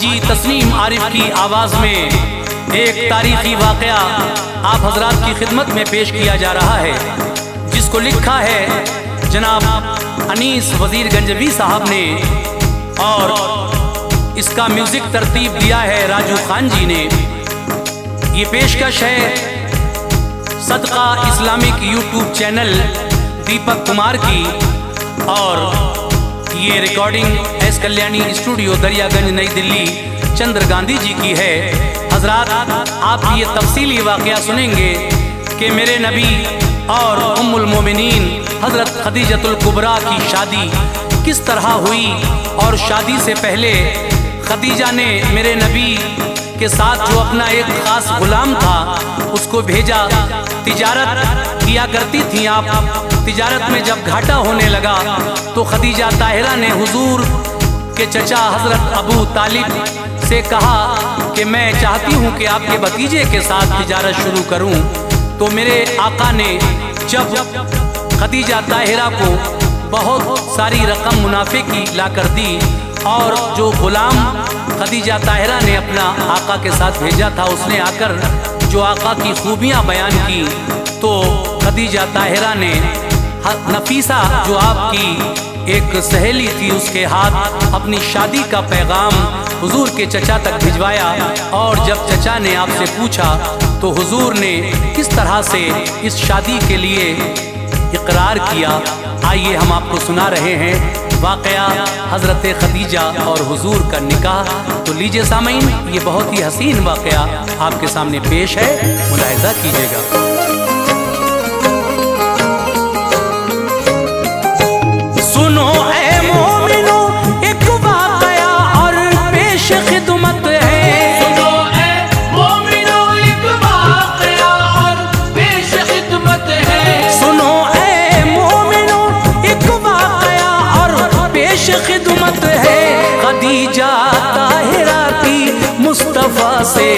हाजी तस्नीम आरिफ की आवाज़ में एक तारीखी वाक़या आप हजरात की खिदमत में पेश किया जा रहा है, जिसको लिखा है जनाब अनीस वज़ीर गंजवी साहब ने और इसका म्यूज़िक तरतीब दिया है राजू खान जी ने। ये पेशकश है सदका Islamic YouTube channel Deepak Kumar की और ये recording S Kalyani studio Daryaganj नई दिल्ली चंद्र गांधी जी की है। हजरात आप ये तफसीली वाक़या सुनेंगे कि मेरे नबी और उम्मुल मोमिनीन हज़रत खदीजतुल कुबरा की शादी किस तरह हुई और शादी से पहले खदीजा ने मेरे नबी के साथ जो अपना एक ख़ास गुलाम था उसको भेजा। तिजारत किया करती थी आप, तिजारत में जब घाटा होने लगा तो खदीजा ताहिरा ने हुजूर के चचा हज़रत अबू तालिब से कहा कि मैं चाहती हूँ कि आपके भतीजे के साथ तिजारत शुरू करूँ। तो मेरे आका ने जब खदीजा ताहिरा को बहुत सारी रकम मुनाफे की ला कर दी और जो गुलाम खदीजा ताहिरा ने अपना आका के साथ भेजा था उसने आकर जो आका की खूबियाँ बयान की, तो खदीजा ताहिरा ने नफीसा जो आपकी एक सहेली थी उसके हाथ अपनी शादी का पैगाम हुजूर के चचा तक भिजवाया। और जब चचा ने आपसे पूछा तो हुजूर ने किस तरह से इस शादी के लिए इकरार किया, आइए हम आपको सुना रहे हैं वाक़या हज़रत खदीजा और हुजूर का निकाह। तो लीजिए सामीन, ये बहुत ही हसीन वाक़या आपके सामने पेश है, मुलाहिज़ा कीजिएगा। सुनो ए मोमिनो एक वाक़या और पेश खिदमत है। सुनो ए मोमिनो एक वाक़या और पेश खिदमत है। सुनो ए मोमिनो एक वाक़या और पेश खिदमत है। खदीजा ताहिरा की मुस्तफ़ा से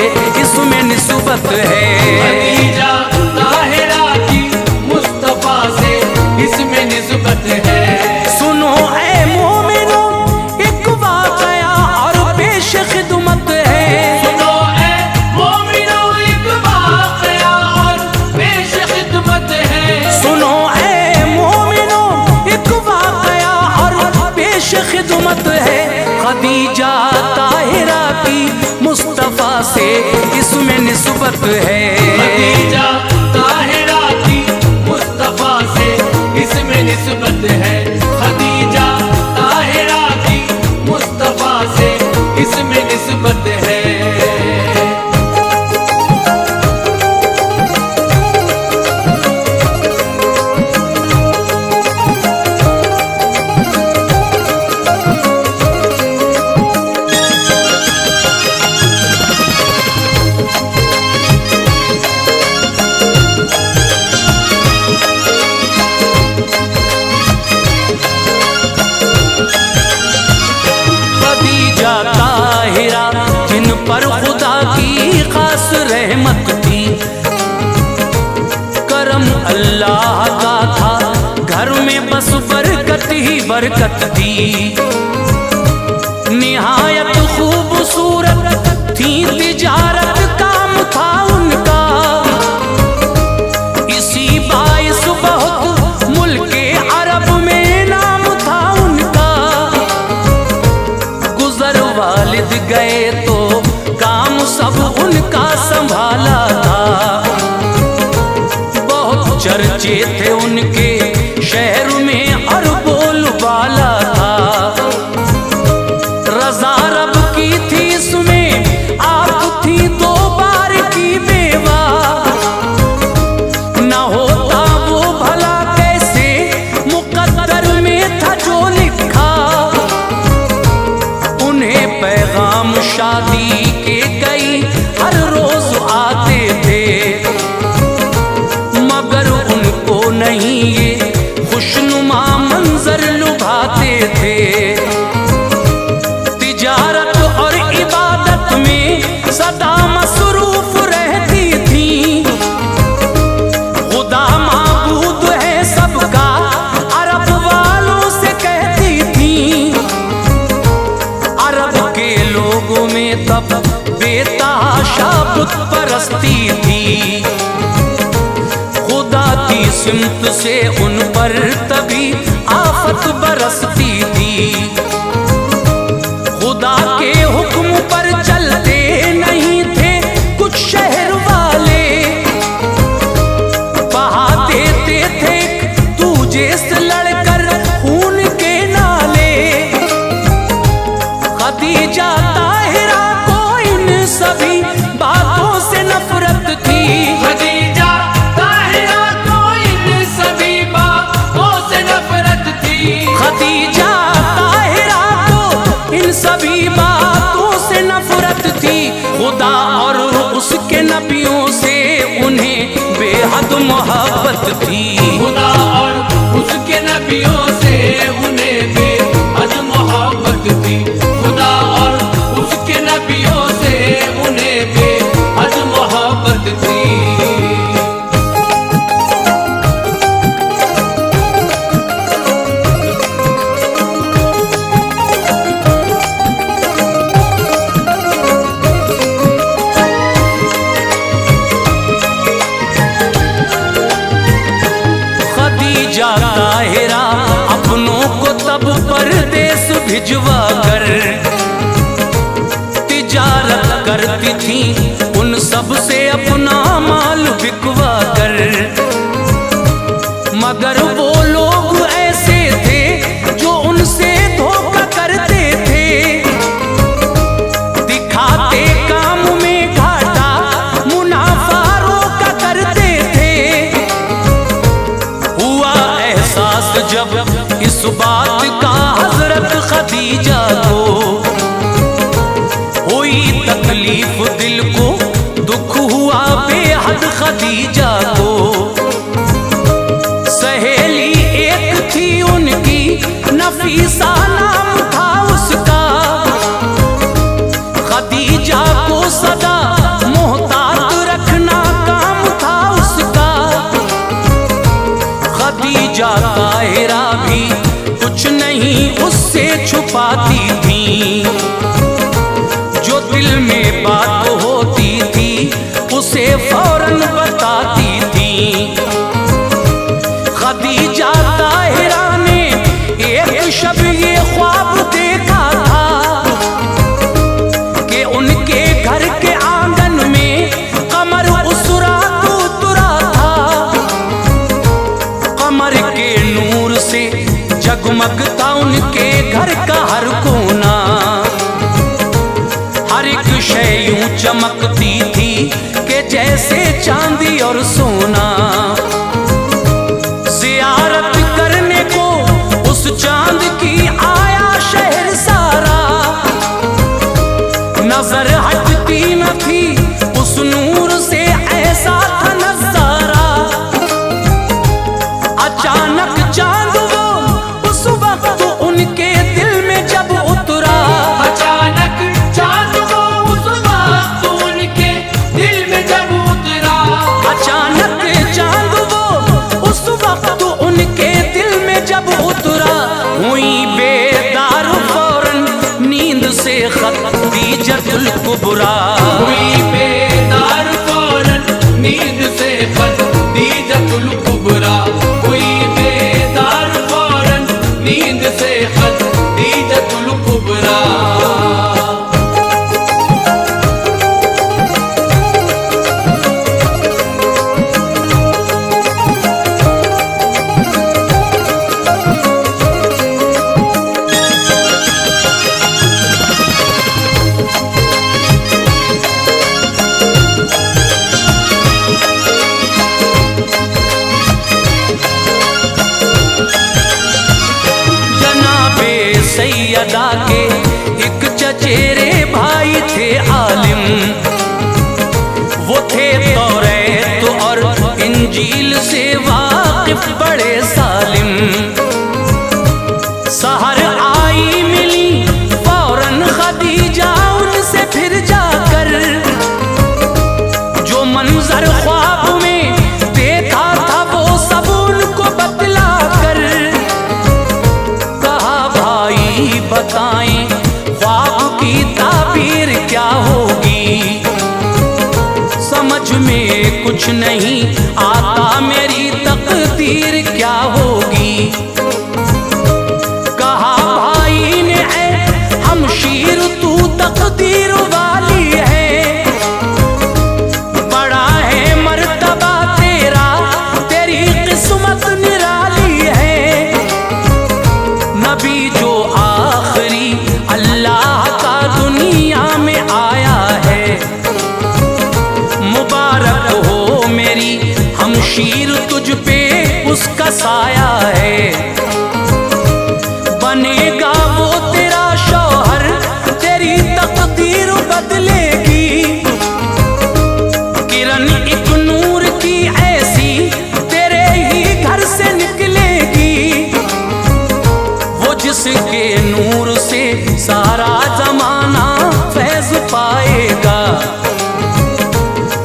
इसमें निस्बत है। खदीजा ताहिरा की मुस्तफ़ा से इसमें निस्बत है। सुनो ए मोमिनो एक वाक़या और पेश खिदमत है। सुनो ए मोमिनो एक वाक़या और पेश खिदमत है। सुनो ए मोमिनो एक वाक़या और पेश खिदमत है। खदीजा ताहिरा की मुस्तफ़ा से इसमें निस्बत है। खदीजा ताहिरा की मुस्तफ़ा से इसमें निस्बत है। खदीजा ताहिरा की मुस्तफ़ा से इसमें निस्बत है। पर खुदा की खास रहमत थी, करम अल्लाह का था, घर में बस बरकत ही बरकत थी। निहायत खूबसूरत थी, तिजारत काम था उनका, इसी बाइस बहुत मुल्के अरब में नाम था उनका। गुजर वालिद गए तो काम सब उनका संभाला था, बहुत चर्चे थे उनके शहर में और बोलबाला था। रज़ा रब की थी इसमें आप थी दो बार की बेवा, न होता वो भला कैसे मुकद्दर में था जो लिखा। उन्हें पैगाम शादी के कई हर रोज आते थे, मगर उनको नहीं ये खुशनुमा मंजर लुभाते थे। तिजारत और इबादत में सदा मसरूफ रहती थी, खुदा माबूद है सबका अरब वालों से कहती थी। अरब के लोगों में बुत परस्ती थी। खुदा की सिमत से उन पर तभी आफत बरसती थी। खुदा के हुक्म पर चलते नहीं थे कुछ शहर वाले, बहा देते थे दूजे से लड़कर खून के नाले। खदीजा ताहिरा को इन सभी बातों से नफरत थी। खदीजा ताहिरा को इन सभी बातों से नफरत थी। खदीजा ताहिरा को इन सभी बातों से नफरत थी। खुदा और उसके नबियों से उन्हें बेहद मोहब्बत थी। खुदा और उसके नबियों से उन्हें बेहद मोहब्बत थी। खुदा और उसके नबियों से उन्हें बेहद मोहब्बत थी। खदीजा ताहिरा अपनों को तब परदेस भिजवा कर तिजारत करती थी, उन सब से अपना माल बिकवा कर। मगर वो लोग ऐसे थे जो उनसे धोखा करते थे, दिखाते काम में घाटा मुनाफा रोका करते थे। हुआ एहसास जब इस बात का हजरत खदीजा को, हुई तकलीफ दिल को, दुख हुआ बेहद खदीजा को। सहेली एक थी उनकी, नफीसा नाम था उसका। खदीजा को सदा मोहतात रखना काम था उसका। खदीजा ताहिरा भी कुछ नहीं उससे छुपाती थी, जो दिल में बात होती थी उसे फौरन बताती थी। खदीजा ताहिरा ने एक शब ये ख्वाब देखा था कि उनके घर के आंगन में कमर उस रात उतरा था। कमर के नूर से जगमगता उनके घर का हर कोना, हर एक शय यूं चमकती थी कि जैसे चांदी और सोना। ज़ियारत करने को उस चांद की आया शहर सारा, नजर हटती न थी उस नूर से, ऐसा था नजारा। अचानक चांद वो उस वक्त उनके दिल में जब उतरा। अचानक चांद वो उस वक्त उनके दिल में जब उतरा। अचानक चांद वो उस वक्त उनके दिल में जब उतरा। हुई बेदार फौरन नींद से खदीजतुल कुबरा। हुई बेदार फौरन नींद से खदीजतुल कुबरा। हुई बेदार फौरन नींद से खदीजतुल कुबरा। सैयदा के एक चचेरे भाई थे आलिम, वो थे तौरात और इंजील से वाकिफ बड़े सालिम। सहर आई मिली फौरन खदीजा उनसे फिर जाकर, जो मंजर ख्वाब में देखा था वो सब उनको बतला कर। कहा भाई बताएं ख्वाब की ताबीर क्या होगी। मुझ में कुछ नहीं आता, मेरी तकदीर क्या होगी। कहा भाई ने ऐ हमशीर तू तकदीर वाली है, बड़ा है मर्तबा तेरा, तेरी किस्मत निराली है। नबी जो आखिरी अल्लाह का दुनिया में आया है, मुबारक हो मेरी हमशीर तुझ पे उसका साया है। बनेगा वो तेरा शौहर, तेरी तकदीर बदलेगी। किरण एक नूर की ऐसी तेरे ही घर से निकलेगी, वो जिसके नूर से सारा जमाना फैज पाएगा।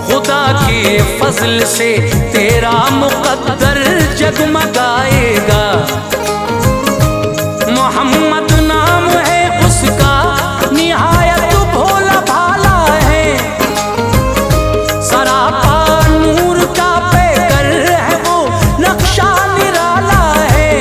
खुदा के फजल से तेरा मुकद्दर जगमगाएगा। मोहम्मद नाम है उसका, निहायत भोला भाला है, सरापा नूर का पैकर है, वो नक्शा निराला है।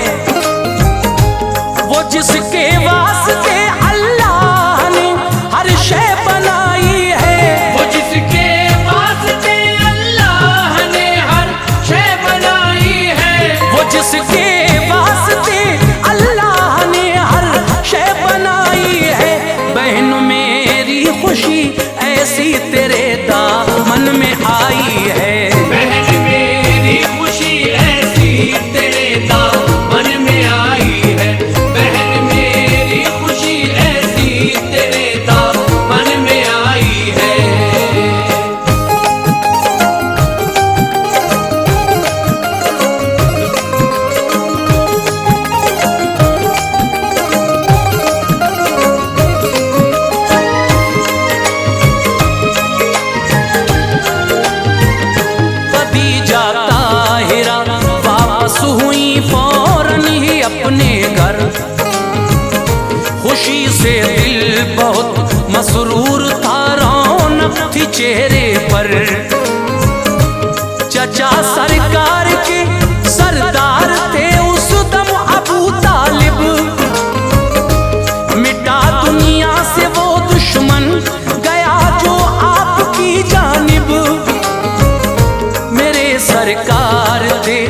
वो जिसके वास्ते अल्लाह ने हर शय बनाई है, वो जिसके वास्ते अल्लाह ने हर शय बनाई है, वो जिसके वास्ते अल्लाह ने हर शय बनाई है। बहन मेरी खुशी ऐसी तेरे दामन में आई है, बहन मेरी खुशी ऐसी तेरे दामन में आई है, बहन मेरी खुशी ऐसी तेरे दामन में आई है। खदीजा ताहिरा वापस हुई फौरन ही अपने घर। खुशी से दिल बहुत मसरूर था, रौनक थी चेहरे पर। चचा सरकार के सरदार थे उस दम अबू तालिब, मिटा दुनिया से वो दुश्मन गया जो आपकी जानिब। मेरे सरकार थे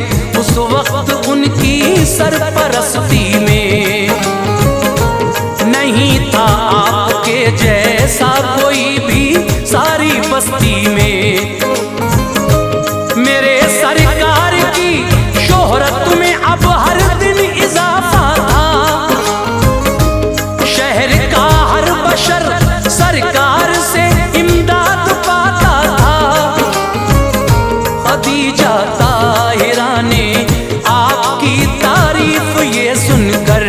उस वक्त उनकी सरपरस्ती में, नहीं था आपके जैसा कोई भी सारी बस्ती में। मेरे सरकार की शोहरत में अब हर दिन इजाफा था, शहर का हर बशर सरकार से इमदाद पाता था। खदीजा ताहिरा ने आपकी तारीफ ये सुनकर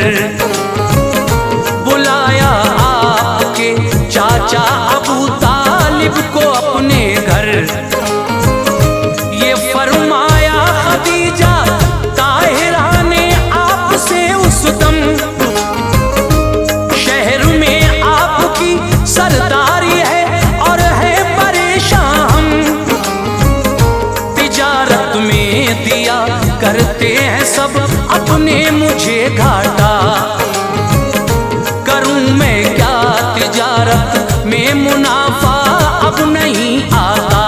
बुलाया आपके चाचा अबू तालिब को अपने घर। ये फरमाया खदीजा ताहिरा ने आपसे उस दम, शहर में आपकी सरदारी है और है परेशान हम। तिजारत में दिया करते हैं सब अपने मुझे घाटा, करूं मैं क्या तिजारत में मुनाफा अब नहीं आता।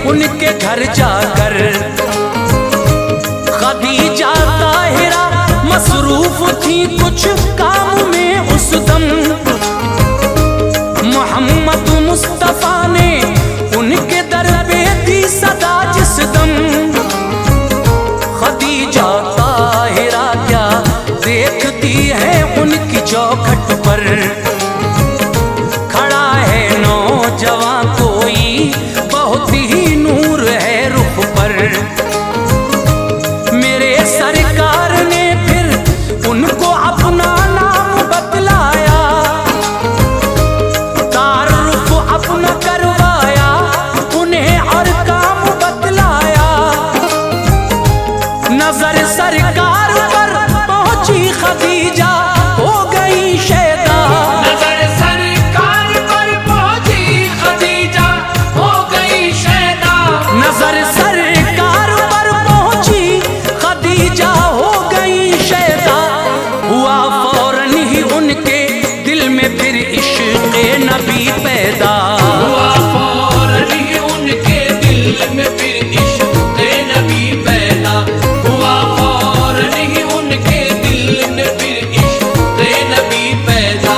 उनके घर जाकर। खदीजा ताहिरा मसरूफ थी कुछ काम में उस दम। मोहम्मद मुस्तफा ने उनके दर पे दी सदा जिस दम। खदीजा ताहिरा क्या देखती है उनकी चौखट पर। खड़ा है नौजवान कोई बहुत ही नूर है रुख पर। मेरे सरकार ने फिर उनको अपना नाम बतलाया। तारुफ अपना करवाया उन्हें और काम बतलाया। नजर सरकार पर पहुंची खदीजा हो गई शैदा। नजर सरकार पर पहुंची खदीजा हो गई शैदा। नजर सरकार पर पहुंची खदीजा हो गई शैदा। हुआ फौरन ही उनके दिल में फिर इश्क़ नबी पैदा। हुआ फौरन ही उनके दिल में फिर इश्क़ नबी पैदा। हुआ फौरन ही उनके दिल में फिर इश्क़ नबी पैदा।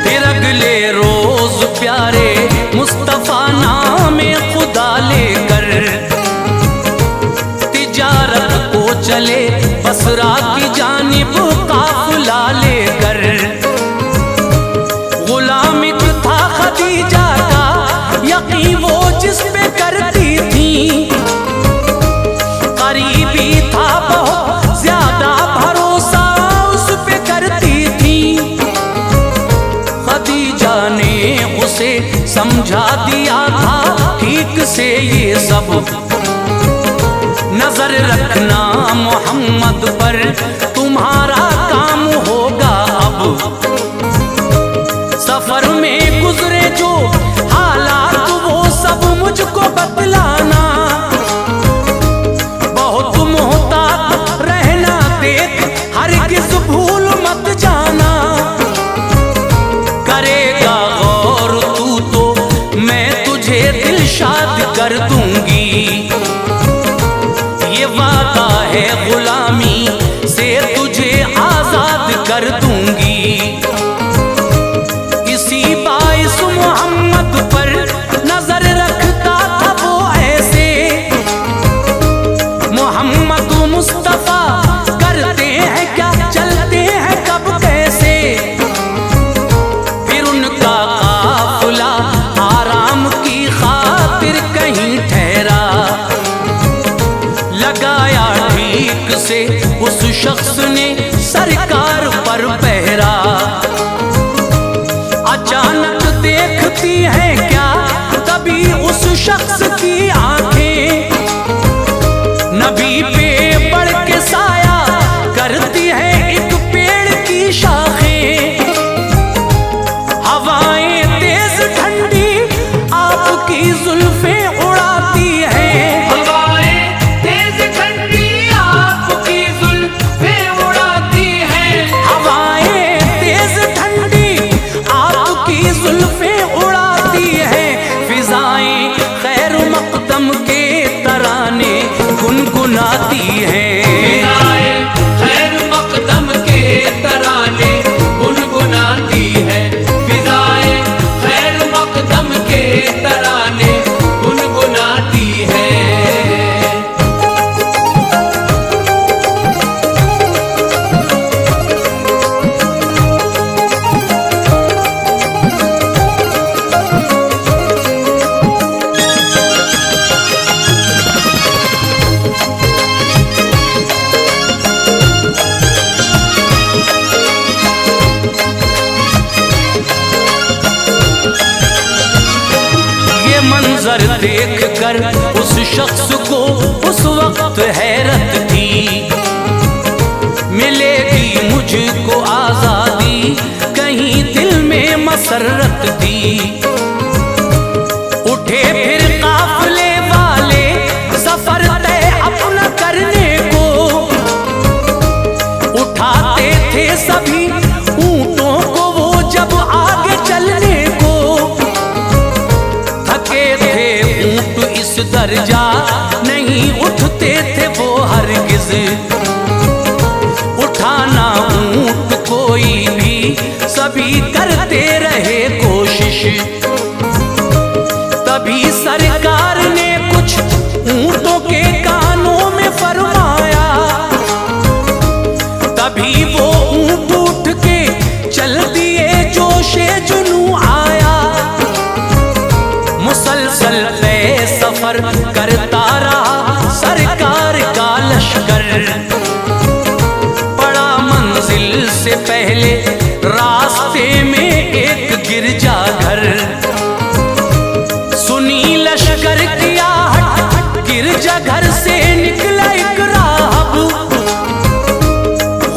फिर अगले रोज प्यारे मुस्तफा नामे खुदा लेकर तिजारत को चले बसरा की जानिब काफिला लेकर। गुलाम था खदीजा का यकीन वो जिस पे करती थी। करीबी था बहुत ज्यादा भरोसा उस पे करती थी। खदीजा ने उसे समझा दिया था ठीक से ये सब। नजर रखना मोहम्मद पर तुम्हारा काम होगा अब। सफर में गुजरे जो हालात वो सब मुझको बतलाना। बहुत मोहतात रहना देख हरगिज़ भूल मत जाना। करेगा गौर तू तो मैं तुझे दिलशाद कर दूंगी। ये वादा है गुलामी से तुझे आजाद कर दूंगी। इसी बाइस मोहम्मद पर नजर रखता था वो ऐसे। मोहम्मद मुस्तफा करते हैं क्या चलते हैं कब कैसे। फिर उनका काफिला आराम की खातिर कहीं ठहरा। लगाया ठीक से उस शख्स ने सरकार पर पहरा। अचानक देखती है क्या कभी उस शख्स की आंखें। नबी पे बढ़ के साया करती है एक पेड़ की शाखें। हवाएं तेज ठंडी आपकी जुल्फें उड़ाती हैं। हवाएं तेज ठंडी आपकी जुल्फें उड़ाती हैं। हवाएं तेज ठंडी आपकी जुल्फें उड़ाती हैं। फिजाएं खैर मकदम के तराने गुनगुनाती हैं। फिजाएं खैर मकदम के तराने गुनगुनाती है। फिजाएं खैर मकदम के तराने गुनगुनाती है। मंजर देख कर उस शख्स को उस वक्त हैरत थी। मिलेगी मुझको आजाद मसरत दी। दर्जा नहीं उठते थे वो हरगिज। उठाना ऊंट कोई भी सभी करते रहे कोशिश। तभी सरकार ने कुछ ऊंटों के कानों में फरमाया, तभी वो ऊंट उठ के चल दिए, जोशे जुनू आया। मुसलसल तय सफर करता रहा सरकार का लश्कर। पड़ा मंजिल से पहले रास्ते में एक गिरजा घर। सुनी लश्कर की आहट, गिरजा घर से निकला एक राहब।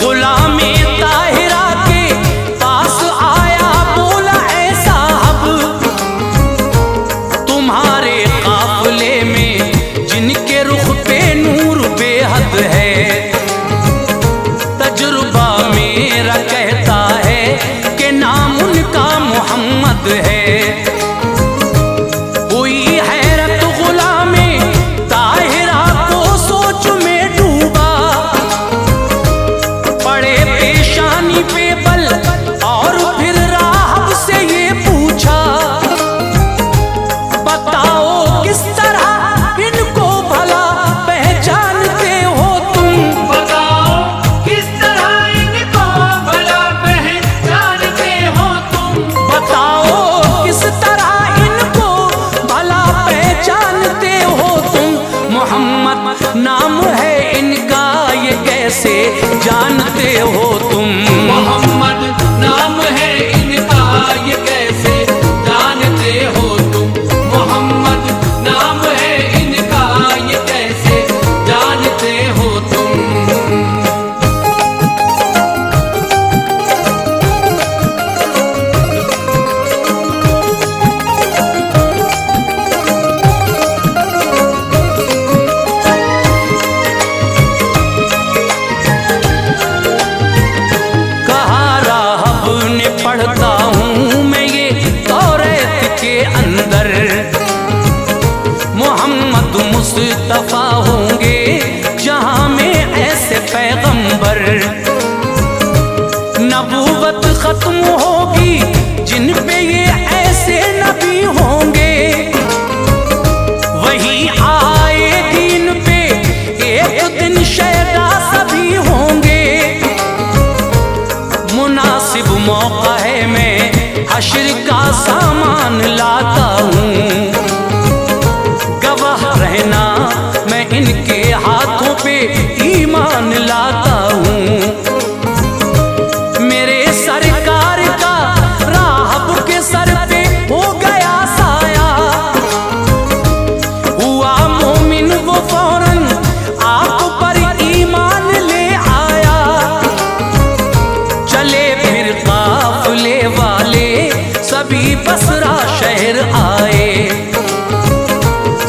गुलामे ताहिरा के पास आया, बोला ऐ साहब, तुम्हारे काफिले में जिनके रुख पे नूर बेहद है, तजुर्बा मेरा कहता है कि नाम उनका मोहम्मद है। हुई हैरत गुलामे ताहिरा को सोच में डूबा। पड़े पेशानी पे बल और फिर राहब से ये पूछा, बताओ किस तरह इनको भला पहचानते हो तुम। बताओ किस तरह इनको भला पहचानते हो तुम। बताओ किस तरह इनको भला पहचानते हो तुम। मोहम्मद नाम है इनका, ये कैसे जानते हो तुम। मोहम्मद नाम है इनका, ये कैसे जानते हो तुम। मोहम्मद नाम है इनका, ये कैसे जानते हो तुम। कहा राहब ने पढ़ता हूँ मैं ये तौरात के अंदर, मोहम्मद मुस्तफा होंगे जहां में ऐसे पैगंबर। नबूवत खत्म होगी जिन पे ये ऐसे नबी होंगे। वही आएगी इन पे एक दिन शैदा सभी होंगे। मुनासिब मौका है मैं हश्र का सामान लाता हूँ। गवाह रहना मैं इनके हाथों पे ईमान लाता हूँ। मेरे सरकार का राहब के सर पे हो गया साया। हुआ मोमिन वो फौरन आप पर ईमान ले आया। चले फिर काफिले वाले सभी बसरा शहर आए।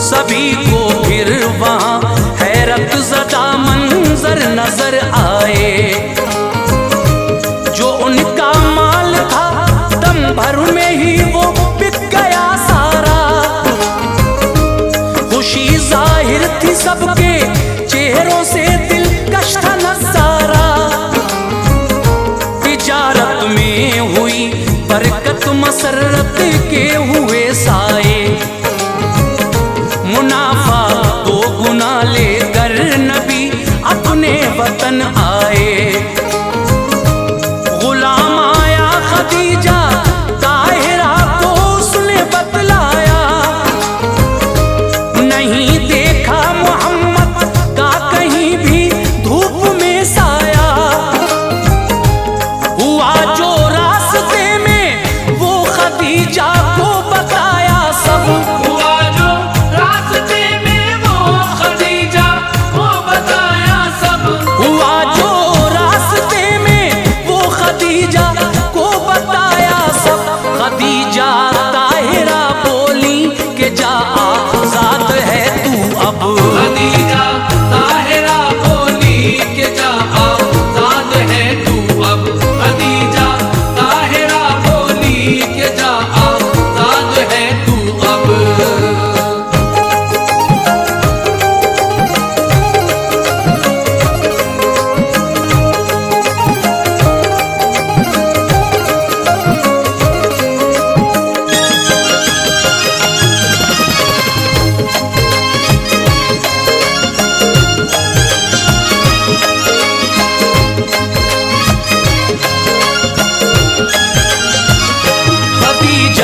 सभी को फिर वहाँ हैरत ज़दा मंजर नजर आए। जो उनका माल था दम भर में ही वो बिक गया सारा। खुशी जाहिर थी सबके चेहरों से, दिलकश था नजारा। तिजारत में हुई बरकत, मसरत के हुए साए। मुनाफा दो गुना लेकर नबी अपने वतन आए। गुलाम आया खदीजा ताहिरा को उसने बतलाया। नहीं देखा मोहम्मद का कहीं भी धूप में साया। हुआ जो रास्ते में वो खदीजा को बताया सब। हुआ जो रास्ते में वो खदीजा को बताया सब। हुआ जो रास्ते में वो खदीजा को बताया सब। खदीजा ताहिरा बोली कि जा आजाद है तू अब। खदीजा ताहिरा बोली कि जा आजाद है तू अब। खदीजा ताहिरा बोली कि जा आजाद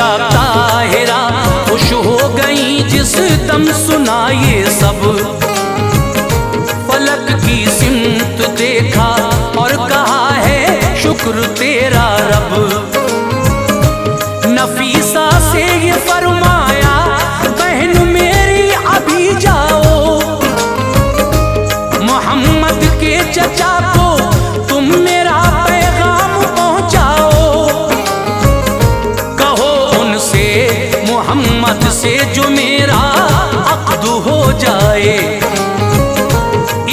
खदीजा ताहिरा खुश हो गई जिस दम सुना ये सब। फलक की सिमत देखा और कहा है शुक्र तेरा रब। नफीसा से ये फरमाया बहन मेरी अभी जाओ, मोहम्मद के चचा को तुम मेरा पैगाम पहुंचाओ। कहो उनसे मोहम्मद से जो मेरा अक़्द हो जाए,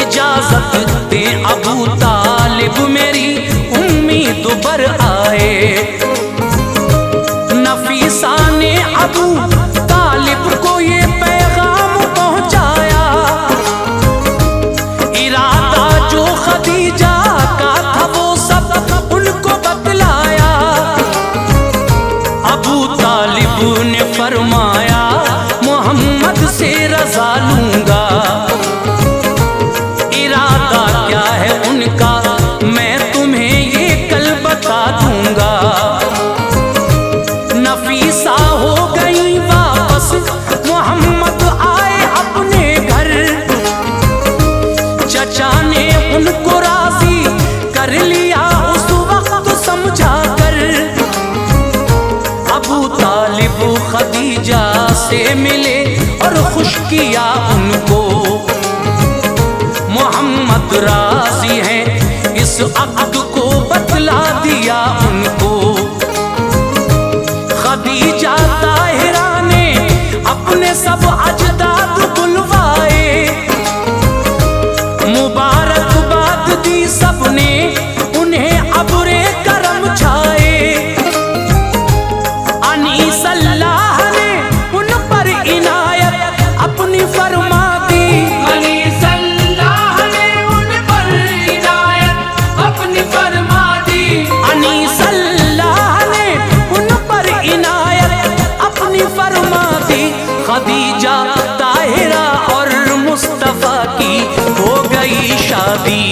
इजाजत दे अबू तालिब मेरी उम्मीद बर आए। नफीसा ने अबू तालिब को ये पैगाम पहुंचाया, इरादा जो खदीजा का था वो सब उनको बतलाया। अबू तालिब ने फरमाया मोहम्मद से रजा लूंगा। इरादा क्या है उनका मैं तुम्हें ये कल बता दूंगा। नफीसा हो गई वापस, मोहम्मद आए अपने घर। चचा ने उनको राजी कर लिया उस वक्त समझा कर। अबू तालिब खदीजा से मिले और खुश किया उनको। मोहम्मद राजी हैं इस अक़्द को बतला दिया उनको। खदीजा ताहिरा ने अपने सब अजदाद बुलवाए, मुबारकबाद दी सबने उन्हें अब्रे करम छाए। अनीस अल्लाह ने उन पर इनायत अपनी फरमा दी। अनीस अल्लाह ने उन पर इनायत अपनी फरमा दी। अनीस अल्लाह ने उन पर इनायत अपनी फरमा दी। खदीजा ताहिरा और मुस्तफा की हो गई शादी।